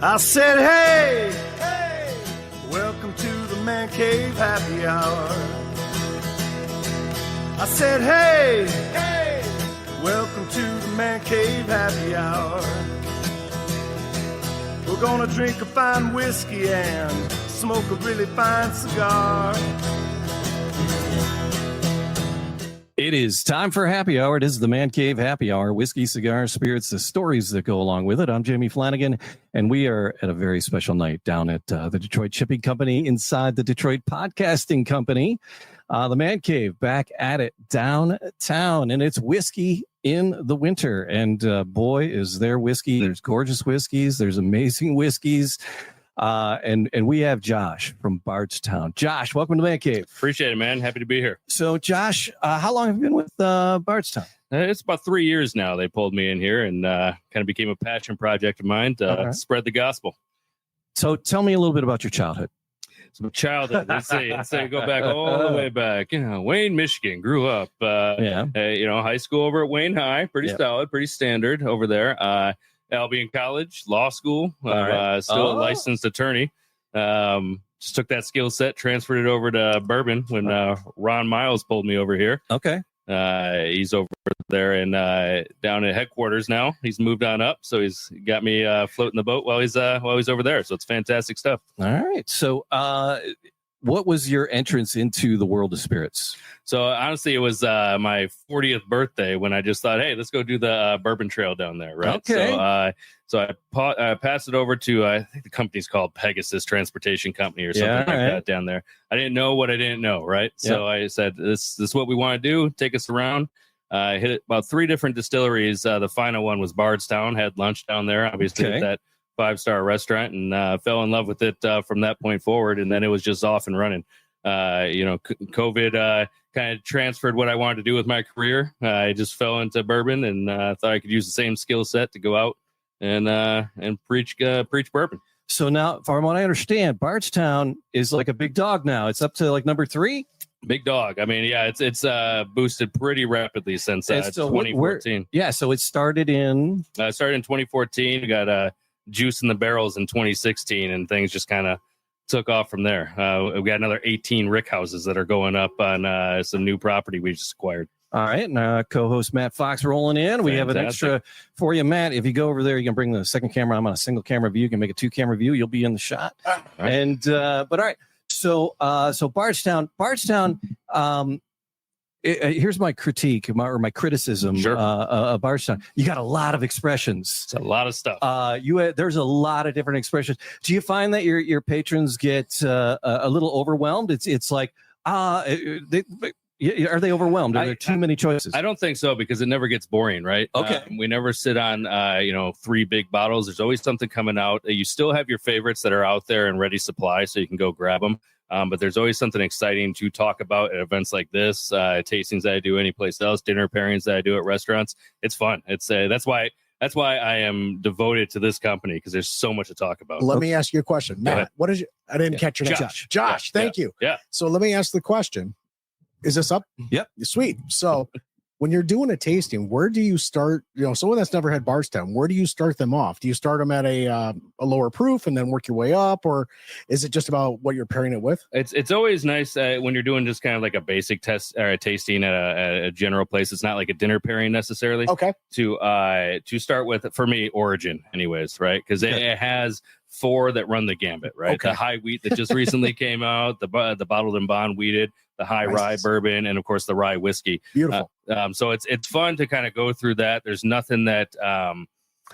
I said, hey, hey, welcome to the Man Cave Happy Hour. I said, hey, hey, welcome to the Man Cave Happy Hour. We're gonna drink a fine whiskey and smoke a really fine cigar. It is time for Happy Hour. It is the Man Cave Happy Hour. Whiskey, cigars, spirits, the stories that go along with it. I'm Jamie Flanagan, and we are at a very special night down at the Detroit Shipping Company inside the Detroit Podcasting Company. The Man Cave back at it downtown, and it's whiskey in the winter. And boy, is there whiskey. There's gorgeous whiskeys. There's amazing whiskeys. And we have Josh from Bardstown. Josh, welcome to Man Cave. Appreciate it, man. Happy to be here. So, Josh, how long have you been with Bardstown? It's about 3 years now. They pulled me in here and kind of became a passion project of mine to spread the gospel. So tell me a little bit about your childhood. So my childhood, let's say go back all the way back. Wayne, Michigan, grew up. High school over at Wayne High, pretty solid, pretty standard over there. Albion College, law school, still a licensed attorney. Just took that skill set, transferred it over to bourbon when Ron Miles pulled me over here. Okay. He's over there and down at headquarters now. He's moved on up, so he's got me floating the boat while he's over there. So it's fantastic stuff. All right. So what was your entrance into the world of spirits? So honestly, it was my 40th birthday when I just thought, hey, let's go do the Bourbon Trail down there, right? Okay. So I passed it over to, I think the company's called Pegasus Transportation Company or something like that down there. I didn't know what I didn't know, right? Yeah. So I said, this is what we want to do. Take us around. Hit about 3 different distilleries. The final one was Bardstown. Had lunch down there, obviously, at that 5-star restaurant, and fell in love with it from that point forward. And then it was just off and running. COVID kind of transferred what I wanted to do with my career. I just fell into bourbon and thought I could use the same skill set to go out and preach bourbon. So now, from what I understand, Bardstown is like a big dog now. It's up to like number 3. Big dog. I mean, yeah, it's boosted pretty rapidly since 2014. So it started in 2014. We got juice in the barrels in 2016, and things just kind of took off from there. We got another 18 rick houses that are going up on some new property we just acquired. All right, and co-host Matt Fox rolling in. We have an extra for you, Matt. If you go over there, you can bring the second camera. I'm on a single camera view. You can make a 2-camera view. You'll be in the shot. All right. And but all right, so Bardstown. Here's my critique, my criticism. Sure. Bardstown, you got a lot of expressions. It's a lot of stuff. There's a lot of different expressions. Do you find that your patrons get a little overwhelmed? It's like are they overwhelmed? Are there too many choices? I don't think so, because it never gets boring, right? Okay. We never sit on 3 big bottles. There's always something coming out. You still have your favorites that are out there and ready supply, so you can go grab them. But there's always something exciting to talk about at events like this, tastings that I do anyplace else, dinner pairings that I do at restaurants. It's fun. It's that's why I am devoted to this company, because there's so much to talk about. Let me ask you a question, Matt. What is I didn't catch your name. Josh. Thank you. Yeah. So let me ask the question. Is this up? Yep. Sweet. So when you're doing a tasting, where do you start? Someone that's never had Bardstown, where do you start them off? Do you start them at a lower proof and then work your way up, or is it just about what you're pairing it with? It's always nice when you're doing just kind of like a basic test or a tasting at a general place. It's not like a dinner pairing necessarily. Okay. To start with, for me, Origin, anyways, right? Because it has 4 that run the gambit, right? Okay. The high wheat that just recently came out, the bottled and bond wheated, the high rye bourbon, and of course the rye whiskey. Beautiful. So it's fun to kind of go through that. There's nothing that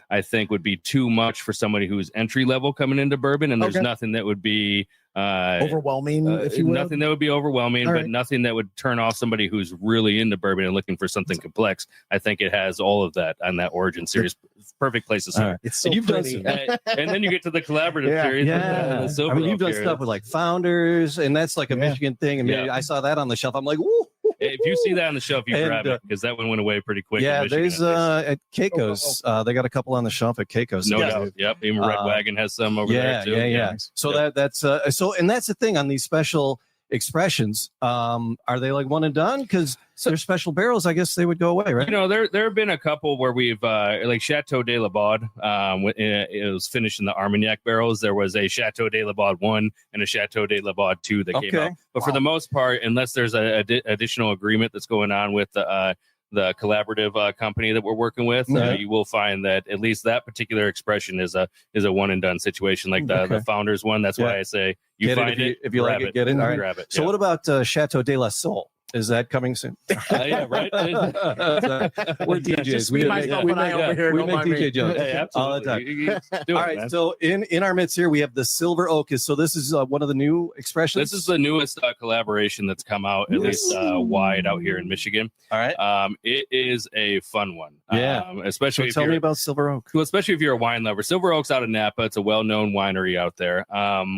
I think would be too much for somebody who's entry level coming into bourbon, and there's nothing that would be overwhelming, if you will. Nothing that would be overwhelming, but nothing that would turn off somebody who's really into bourbon and looking for something complex. I think it has all of that on that Origin series. Perfect place to start. It's so pretty. And then you get to the collaborative series. Yeah. I mean, you've done stuff with like Founders, and that's like a Michigan thing. I mean, I saw that on the shelf. I'm like, woo. If you see that on the shelf, you grab it, because that one went away pretty quick. Yeah, there's at Keiko's. They got a couple on the shelf at Keiko's. No doubt. Yep. Even Red Wagon has some over there too. Yeah. So that's and that's the thing on these special expressions. Are they like one and done? Because they're special barrels. I guess they would go away, right? You know, there have been a couple where we've like Chateau de la Baude. It was finished in the Armagnac barrels. There was a Chateau de la Baude 1 and a Chateau de la Baude 2 that came out. But for the most part, unless there's a additional agreement that's going on with the collaborative company that we're working with, you will find that at least that particular expression is a one and done situation, like the founders one. That's why I say you find it if you like it, get in. All right. Grab it. So what about Chateau de la Sol? Is that coming soon? Yeah, right. We're DJs. We make DJ jokes. Hey, all the time. All right. Man. So in our midst here, we have the Silver Oak. So this is one of the new expressions. This is the newest collaboration that's come out, at least wide out here in Michigan. All right. It is a fun one. Yeah. Especially tell me about Silver Oak. Well, especially if you're a wine lover. Silver Oak's out of Napa. It's a well-known winery out there.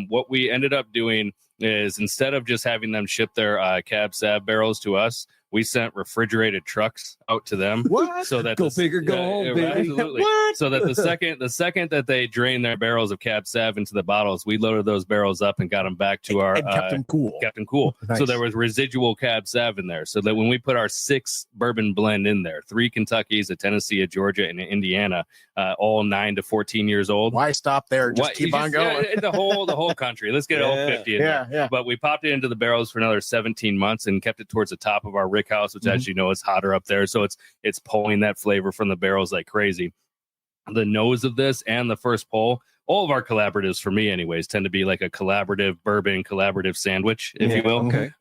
What we ended up doing is instead of just having them ship their Cab Sav barrels to us, we sent refrigerated trucks out to them. What? So that go bigger, go home, baby. Absolutely. What? So that the second that they drained their barrels of Cab Sav into the bottles, we loaded those barrels up and got them back to our and kept them cool. Nice. So there was residual Cab Sav in there. So that when we put our 6 bourbon blend in there, 3 Kentuckys, a Tennessee, a Georgia, and an Indiana, all 9 to 14 years old. Why stop there? Just keep on going. The whole country. Let's get all 50 in there. Yeah. But we popped it into the barrels for another 17 months and kept it towards the top of our rick house, which, as you know, is hotter up there. So it's pulling that flavor from the barrels like crazy. The nose of this and the first pull, all of our collaboratives, for me anyways, tend to be like a collaborative bourbon collaborative sandwich, if you will. Okay.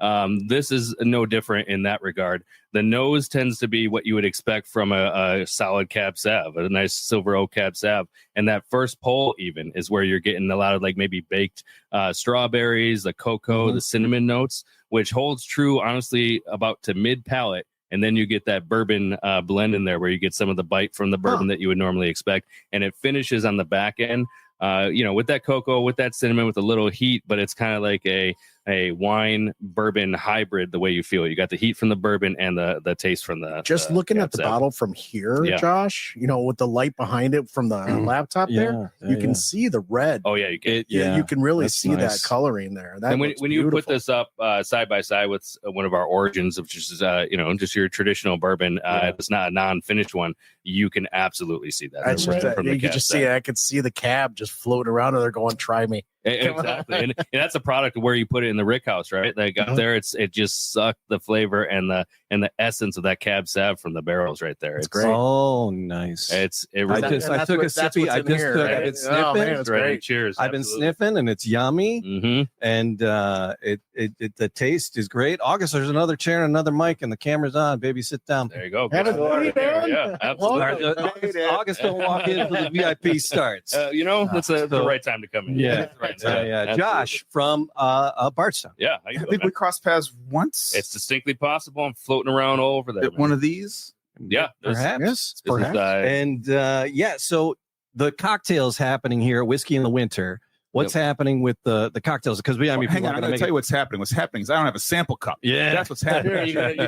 This is no different in that regard. The nose tends to be what you would expect from a solid Cab Sav, a nice Silver Oak Cab Sav. And that first pull even is where you're getting a lot of like maybe baked strawberries, the cocoa, the cinnamon notes, which holds true, honestly, about to mid palate. And then you get that bourbon blend in there where you get some of the bite from the bourbon that you would normally expect. And it finishes on the back end, with that cocoa, with that cinnamon, with a little heat, but it's kind of like a wine bourbon hybrid the way you feel. You got the heat from the bourbon and the taste from the just looking at the bottle from here, Josh, with the light behind it from the laptop there, you can see the red. Oh yeah, you can. You can really see nice. that coloring there. That and when you put this up side by side with one of our origins, which is just your traditional bourbon, it's not a non-finished one, you can absolutely see that. That's right. You can just see it. I could see the cab just floating around, and they're going, "Try me." Exactly, and that's a product of where you put it in the rick house, right? Like up there, it just sucked the flavor and the essence of that Cab Sav from the barrels right there. It's great. Oh, nice. I took a sippy. I've been sniffing. Oh, man, it's great. Cheers. I've been sniffing, and it's yummy. And the taste is great. August, there's another chair and another mic, and the camera's on. Baby, sit down. There you go. Have a seat, man. Yeah, absolutely. August don't walk in until the VIP starts. That's the right time to come in. Yeah. Josh from Bardstown. Yeah, I think we crossed paths once. It's distinctly possible. I'm floating around all over there. At one of these, Perhaps. Perhaps. So the cocktails happening here, Whiskey in the Winter. What's happening with the cocktails? Because hang on, I'm going to tell you what's happening. What's happening is I don't have a sample cup. Yeah, that's what's happening. There you go. There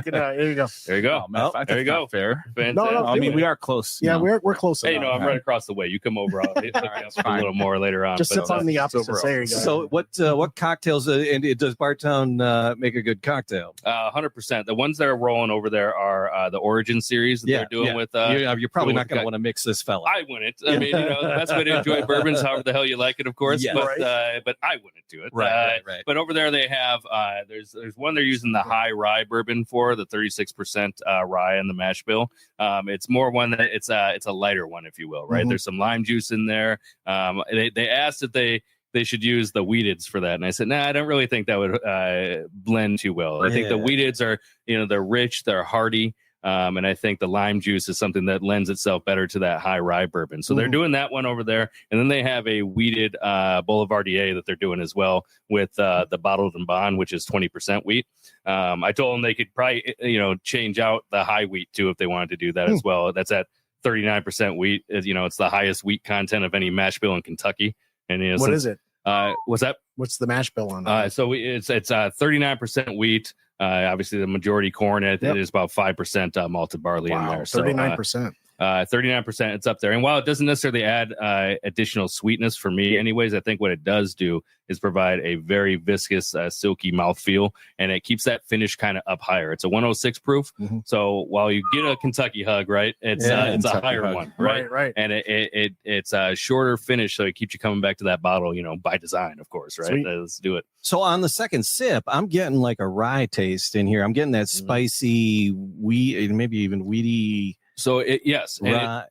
you go. There you go. Fair. No, I mean, we are close. Yeah, we're close. Hey, I'm right across the way. You come over. I'll hit a little more later on. Just sip on the opposite. There you go. So what cocktails? And does Bardstown make a good cocktail? 100%. The ones that are rolling over there are the Origin series that they're doing with. You're probably not going to want to mix this fella. I wouldn't. I mean, the best way to enjoy bourbons, however the hell you like it, of course. But I wouldn't do it. Right. But over there they have there's one they're using the high rye bourbon for, the 36% rye in the mash bill. It's more one that it's a lighter one, if you will, right? There's some lime juice in there. They asked if they should use the wheateds for that, and I said, I don't really think that would blend too well. I think the wheateds are, they're rich, they're hearty. And I think the lime juice is something that lends itself better to that high rye bourbon. So they're doing that one over there. And then they have a wheated Boulevardier that they're doing as well with the Bottled and Bond, which is 20% wheat. I told them they could probably, change out the high wheat too if they wanted to do that as well. That's at 39% wheat. It's the highest wheat content of any mash bill in Kentucky. And what is it? What's that? What's the mash bill on that? So it's 39% wheat. Obviously, the majority corn. It is about 5% malted barley in there. So, 39%. 39%, it's up there. And while it doesn't necessarily add additional sweetness for me anyways, I think what it does do is provide a very viscous, silky mouthfeel, and it keeps that finish kind of up higher. It's a 106 proof. Mm-hmm. So while you get a Kentucky hug, right, it's a higher hug. One, right? Right. And it's a shorter finish, so it keeps you coming back to that bottle, by design, of course, right? Sweet. Let's do it. So on the second sip, I'm getting like a rye taste in here. I'm getting that spicy, maybe even weedy. So yes,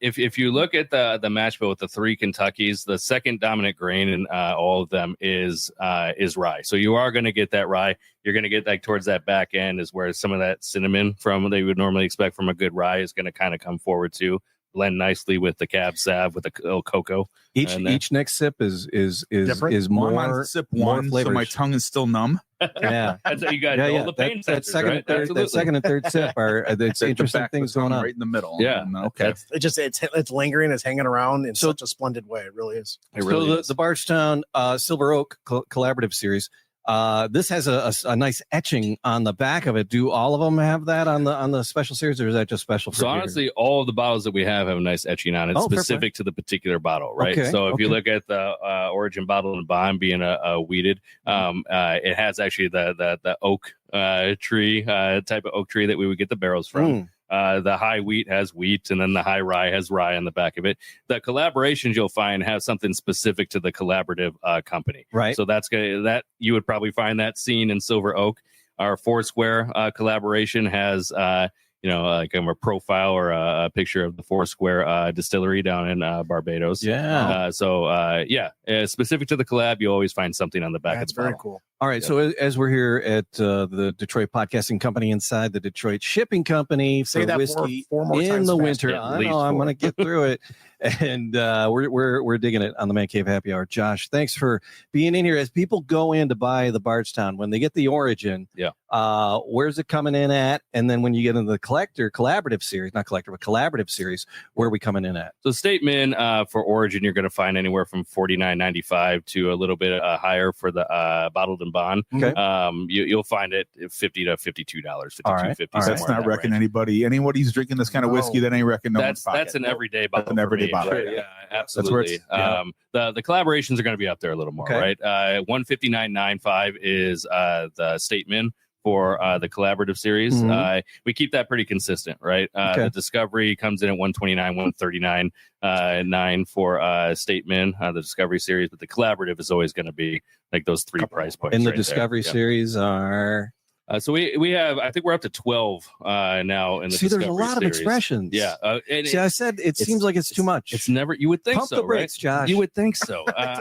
if you look at the mash bill with the 3 Kentuckys, the second dominant grain in all of them is rye. So you are going to get that rye. You're going to get like towards that back end is where some of that cinnamon from they would normally expect from a good rye is going to kind of come forward too. Blend nicely with the Cab Sav with the little cocoa. Each next sip is different. Is more. I'm on sip 1, so my tongue is still numb. Yeah, that's how you got all the pain. That second and third sip are it's interesting things going on right in the middle. Yeah, okay. It's lingering, it's hanging around in such a splendid way. It really is. The Bardstown Silver Oak Collaborative Series. This has a nice etching on the back of it. Do all of them have that on the special series, or is that just special? So honestly, all of the bottles that we have a nice etching on it, specific to the particular bottle, right? Okay, so if you look at the Origin bottle and bond being a wheated, it has actually the oak tree type of oak tree that we would get the barrels from. The high wheat has wheat, and then the high rye has rye on the back of it. The collaborations you'll find have something specific to the collaborative company, right? So that you would probably find that seen in Silver Oak. Our Foursquare collaboration has like a profile or a picture of the Foursquare distillery down in Barbados. Yeah. Specific to the collab, you always find something on the back. That's of the very bottle. cool. All right. So as we're here at the Detroit Podcasting Company inside the Detroit Shipping Company for whiskey four more in times the fast. winter, Yeah, I know I'm going to get through it, and we're digging it on the Man Cave Happy Hour. Josh, thanks for being in here. As people go in to buy the Bardstown, when they get the Origin, where's it coming in at? And then when you get into the collaborative series, where are we coming in at? So Stateman for Origin, you're going to find anywhere from $49.95 to a little bit higher for the bottled and bond. Okay. You'll find it $50 to $52, $52.50. That's not wrecking anybody. Anybody's drinking this kind of whiskey that ain't wrecking no one's pocket. That's an everyday bottle. That's an everyday bottle. Sure, yeah, absolutely. The collaborations are going to be up there a little more, right? $159.95 is the Stateman for the collaborative series. We keep that pretty consistent, right? The Discovery comes in at $129, $139.9 for Stateman, the Discovery series, but the collaborative is always going to be like those 3 price points. And the Discovery series are. So we have, I think we're up to 12 now in the Discovery there's a lot series. of expressions. Yeah. I said it seems like it's too much. It's never. You would think Pump so, the brakes, right? Josh. You would think so. I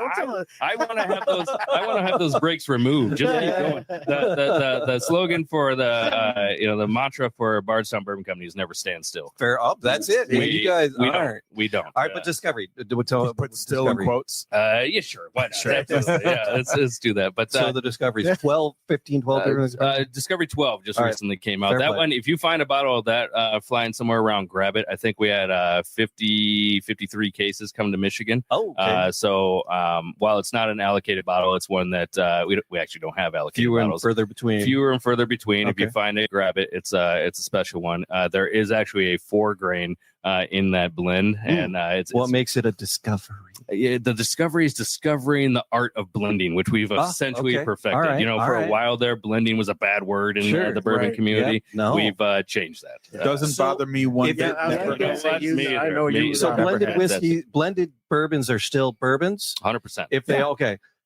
want to have those. I want to have those brakes removed. Just keep going. The slogan for the mantra for Bardstown Bourbon Company is never stand still. Fair up. That's it. You guys aren't. We don't. All right, but Discovery. Put still in quotes. Yeah, sure. Why not? Sure. Let's do that. But so the Discovery is 12, 15, 12. Discovery 12 just recently came out. That one, if you find a bottle of that flying somewhere around, grab it. I think we had 53 cases come to Michigan. Oh, okay. So while it's not an allocated bottle, it's one that we actually don't have allocated bottles. Fewer and further between. Okay. If you find it, grab it. It's a special one. There is actually a 4-grain in that blend, and it's what makes it a discovery. The Discovery is discovering the art of blending, which we've essentially perfected. Right. For a while there, blending was a bad word in the bourbon community. Yep. No. We've changed that. It doesn't bother me one bit. I know you. So blended whiskey, blended bourbons are still bourbons. 100%. If they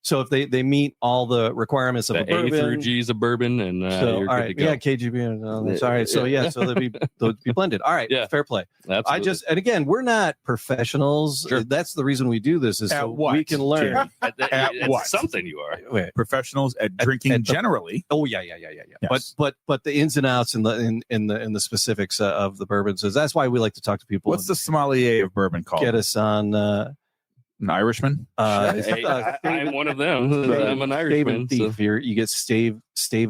So if they meet all the requirements of the a bourbon, A through G's of bourbon, and you're good to go. Yeah, KGB. And, sorry. So they'll be blended. All right, fair play. Absolutely. And again, we're not professionals. Sure. That's the reason we do this is so we can learn. At what? Something you are. Wait. Professionals at drinking generally. Oh yeah. Yes. But the ins and outs and the specifics of the bourbons is that's why we like to talk to people. What's the sommelier of bourbon called? Get us on. An Irishman? I'm one of them. I'm an Irishman. Stave and Thief. You get Stave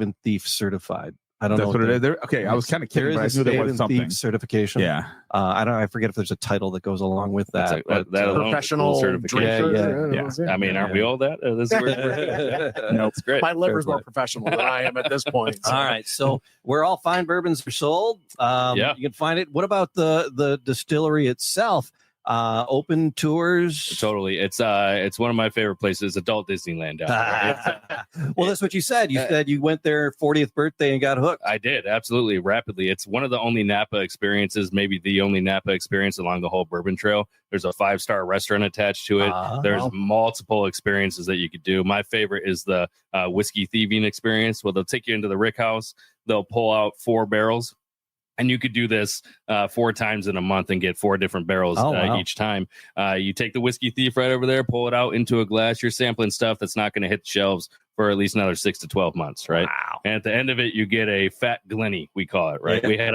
and Thief certified. I don't That's know what it is. Okay, I was kind of kidding, but I knew there was something. Certification. Yeah. I forget if there's a title that goes along with that. That alone, professional certification. Yeah. I mean, aren't we all that? Nope. It's great. My liver's more professional than I am at this point. So. All right, so where all fine bourbons are sold, you can find it. What about the distillery itself? Open tours. Totally. It's one of my favorite places, adult Disneyland down there. Well, that's what you said. You said you went there 40th birthday and got hooked. I did, absolutely, rapidly. It's one of the only Napa experiences, maybe the only Napa experience along the whole Bourbon Trail. There's a 5-star restaurant attached to it. There's multiple experiences that you could do. My favorite is the whiskey thieving experience. Well, they'll take you into the rick house. They'll pull out 4 barrels. And you could do this 4 times in a month and get 4 different barrels each time. You take the whiskey thief right over there, pull it out into a glass. You're sampling stuff that's not going to hit the shelves for at least another 6 to 12 months, right? Wow. And at the end of it, you get a fat Glenny, we call it, right? Yeah. We had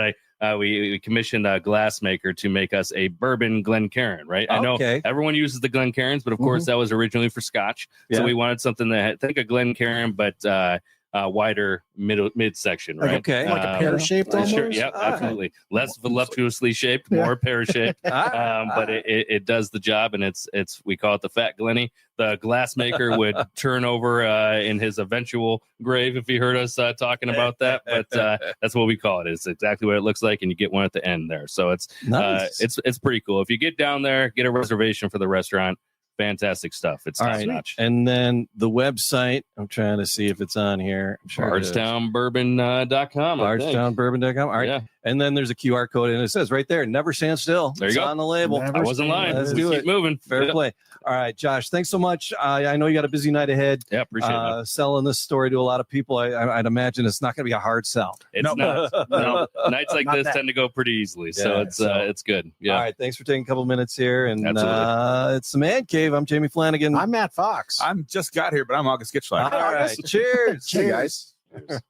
we commissioned a glass maker to make us a bourbon Glencairn, right? I know everyone uses the Glencairns, but of course that was originally for Scotch. So we wanted something that had, think a Glencairn, but wider midsection, right? Okay, like a pear shaped almost. Sure, yeah, absolutely. Less voluptuously shaped, more pear shaped, but it does the job, and it's we call it the fat Glenny. The glass maker would turn over in his eventual grave if he heard us talking about that, but that's what we call it. It's exactly what it looks like, and you get one at the end there. So it's nice. It's pretty cool. If you get down there, get a reservation for the restaurant. Fantastic stuff. It's top notch. And then the website, I'm trying to see if it's on here. Bardstownbourbon.com. Bardstownbourbon.com. All right. Yeah. And then there's a QR code, and it says right there, never stand still. There you go. On the label. I wasn't lying. Let's do it. Keep moving. Fair play. All right, Josh, thanks so much. I know you got a busy night ahead. Yeah, appreciate it. Selling this story to a lot of people. I'd imagine it's not going to be a hard sell. It's not. No. Nights like this tend to go pretty easily, so it's good. Yeah. All right, thanks for taking a couple minutes here. And it's the Man Cave. I'm Jamie Flanagan. I'm Matt Fox. I'm just got here, but I'm August Gitschlager. All right, cheers. Hey, guys. Cheers.